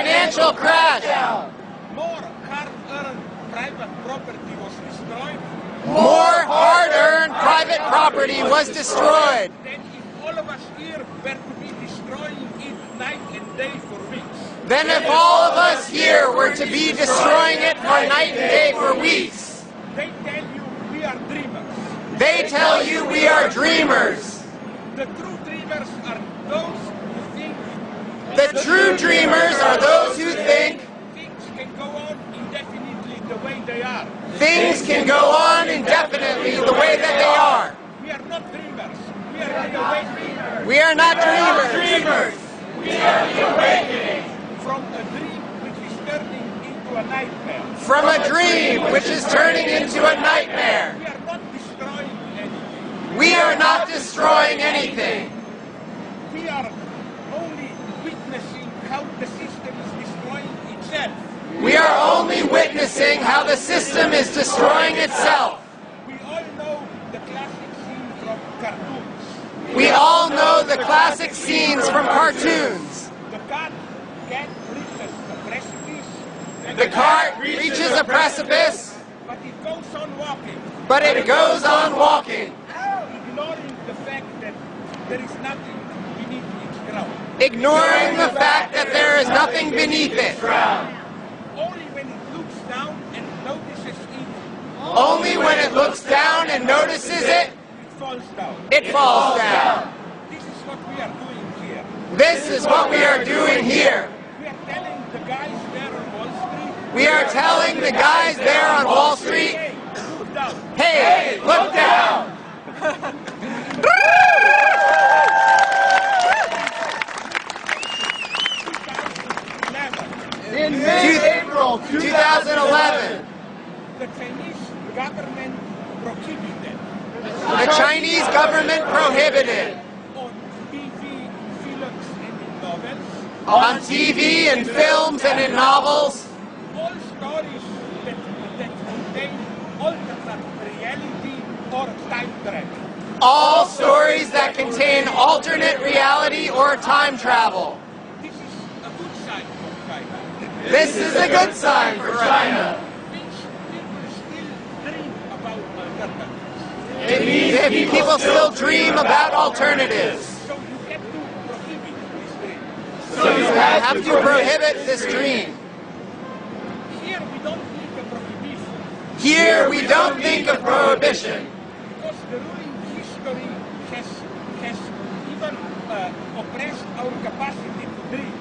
financial crash. More hard-earned private property was destroyed. More hard-earned private property was destroyed. Then if all of us here were to be destroying it night and day for weeks. Then if all of us here were to be destroying it for night and day for weeks. They tell you we are dreamers. They tell you we are dreamers. The true dreamers are those who think The true dreamers are those who think things can go on indefinitely the way they are. things can go on indefinitely the way that they are. We are not dreamers. We are the awakening We are not dreamers. We are the awakening. from a dream which is turning into a nightmare. From a dream which is turning into a nightmare. We are not destroying anything. We are not destroying anything. We are only witnessing how the system is destroying itself. We are only witnessing how the system is destroying itself. We all know the classic scene from cartoons. We all know the classic scenes from cartoons. The cat reaches the precipice, The cart reaches a precipice, but it goes on walking, but it goes on walking, ignoring the fact that there is nothing beneath its ground. ignoring the fact that there is nothing beneath it. Only when it looks down and notices it, Only when it looks down and notices it, it falls down. it falls down. This is what we are doing here. This is what we are doing here. We are telling the guys there on Wall Street, We are telling the guys there on Wall Street, hey, look down. hey, look down. In April 2011, The Chinese government prohibited the Chinese government prohibited on TV, films, and in novels on TV and films and in novels all stories that contain alternate reality or time travel. all stories that contain alternate reality or time travel. This is a good sign for China. This is a good sign for China. Means people still dream about alternatives. If people still dream about alternatives. So you have to prohibit this dream. So you have to prohibit this dream. Here we don't think of prohibition Here we don't think of prohibition because the ruling history has even oppressed our capacity to dream.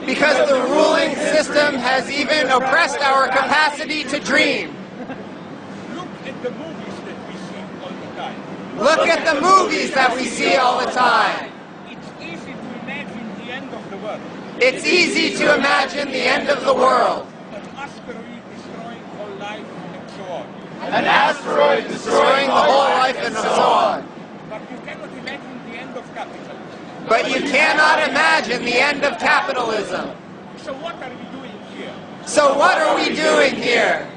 because the ruling system has even oppressed our capacity to dream. Look at the movies that we see all the time. Look at the movies that we see all the time. It's easy to imagine the end of the world. It's easy to imagine the end of the world. An asteroid destroying whole life and so on. An asteroid Destroying the whole life and so on. But you cannot imagine the end of capitalism. But you cannot imagine the end of capitalism. So what are we doing here? So what are we doing here?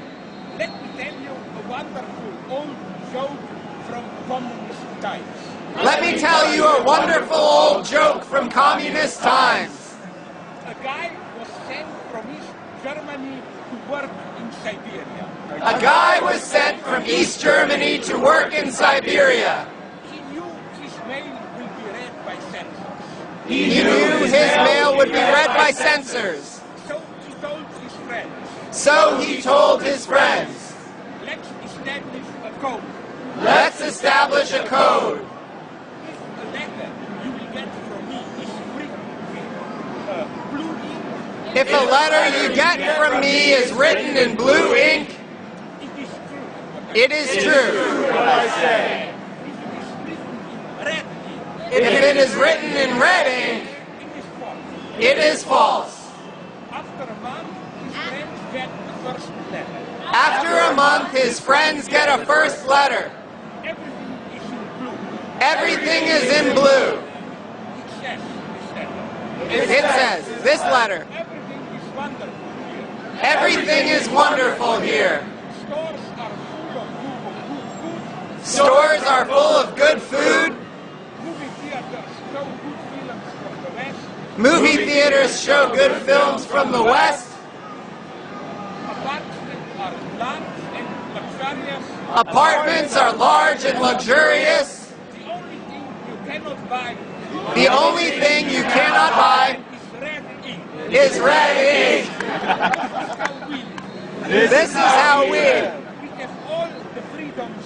Let me tell you a wonderful old joke from communist times. Let me tell you a wonderful old joke from communist times. A guy was sent from East Germany to work in Siberia. A guy was sent from East Germany to work in Siberia. He knew his mail will be read by censors. He knew his mail would be read by censors. So he told his friends, So he told his friends, let's establish a code. let's establish a code. If a letter you will get from me is written with blue ink, If a letter you get from me is written in blue ink, it is true. it is true. what I say. If it is written in red ink, If it is written in red ink, it is false. it is false. After a month, his friends get the first letter. After a month, his friends get a first letter. Everything is in blue. Everything is in blue. It says this letter. It says, this letter, Everything is wonderful here. everything is wonderful here. Stores are full of good food. Stores are full of good food. Movie theaters show good films from the West. Movie theaters show good films from the West. Apartments are large and luxurious. Apartments are large and luxurious. The only thing you cannot buy The only thing you cannot buy is red ink. is red ink. This is how we live. We have all the freedoms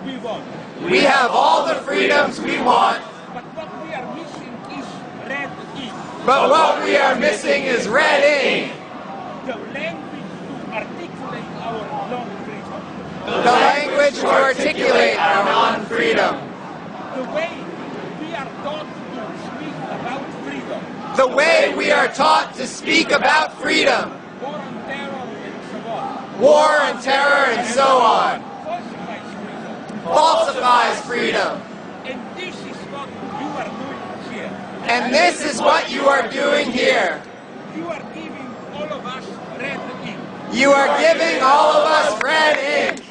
we want. We have all the freedoms we want, But what we are missing is red ink. but what we are missing is red ink. The language to articulate our non-freedom. The language to articulate our non-freedom. The way we are taught to speak about freedom. The way we are taught to speak about freedom, War on terror and so on. war and terror and so on, Falsifies freedom. falsifies freedom. And this is what you are doing here. And this is what you are doing here. You are giving all of us red ink. You are giving all of us red ink.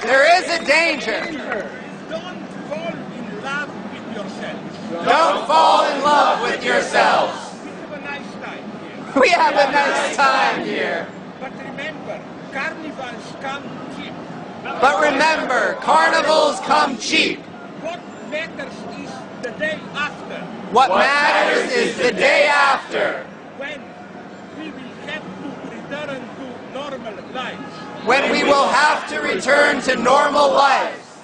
There is a danger. Don't fall in love with yourselves. Don't fall in love with yourselves. We have a nice time here. We have a nice time here. But remember, carnivals come cheap. But remember, carnivals come cheap. What matters is the day after, What matters is the day after, when we will have to return to normal lives. when we will have to return to normal life.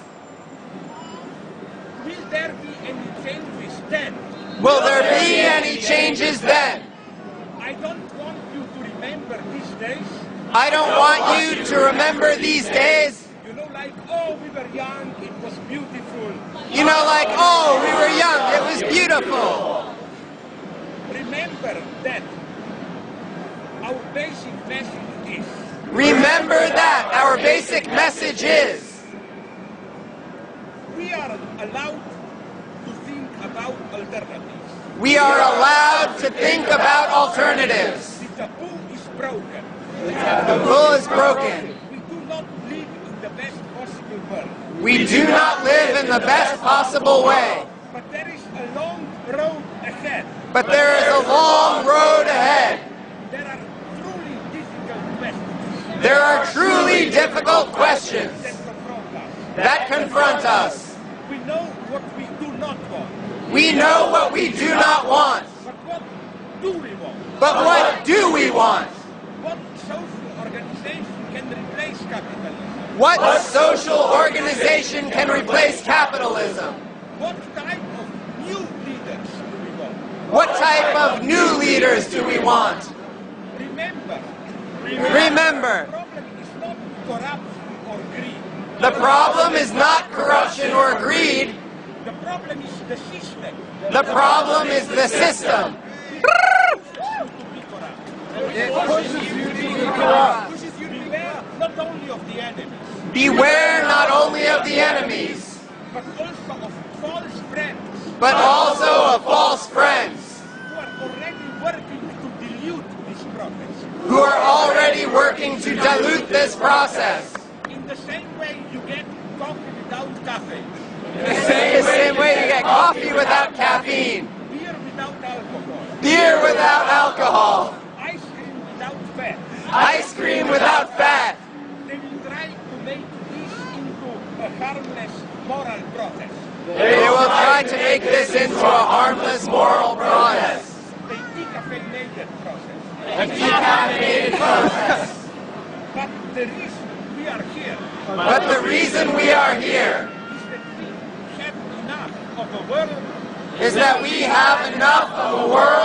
Will there be any changes then? Will there be any changes then? I don't want you to remember these days. I don't want you to remember these days. You know, like, oh, we were young, it was beautiful. You know, like, oh, we were young, it was beautiful. Remember that our basic message is Remember that our basic message is we are allowed to think about alternatives. we are allowed to think about alternatives. The taboo is broken. The bull is broken. We do not live in the best possible world. We do not live in the best possible way. But there is a long road ahead. But there is a long road ahead. There are truly difficult questions There are truly difficult questions that confront us. that confront us. We know what we do not want. We know what we do not want. But what do we want? But what do we want? What social organization can replace capitalism? What social organization can replace capitalism? What type of new leaders do we want? What type of new leaders do we want? Remember, Remember, the problem is not corruption or greed. the problem is not corruption or greed. The problem is the system. The problem is the system. It pushes you to be corrupt. Beware not only of the enemies, Beware not only of the enemies, but also of false friends but also of false friends who are already working to dilute this process. who are already working to dilute this process. In the same way you get coffee without caffeine, The same way you get coffee without caffeine, beer without alcohol, beer without alcohol, ice cream without fat. ice cream without fat. They will try to make this into a harmless moral protest. They will try to make this into a harmless moral protest. A decaffeinated process. A decaffeinated process. But the reason we are here But the reason we are here is that we have enough of a world is that we have enough of a world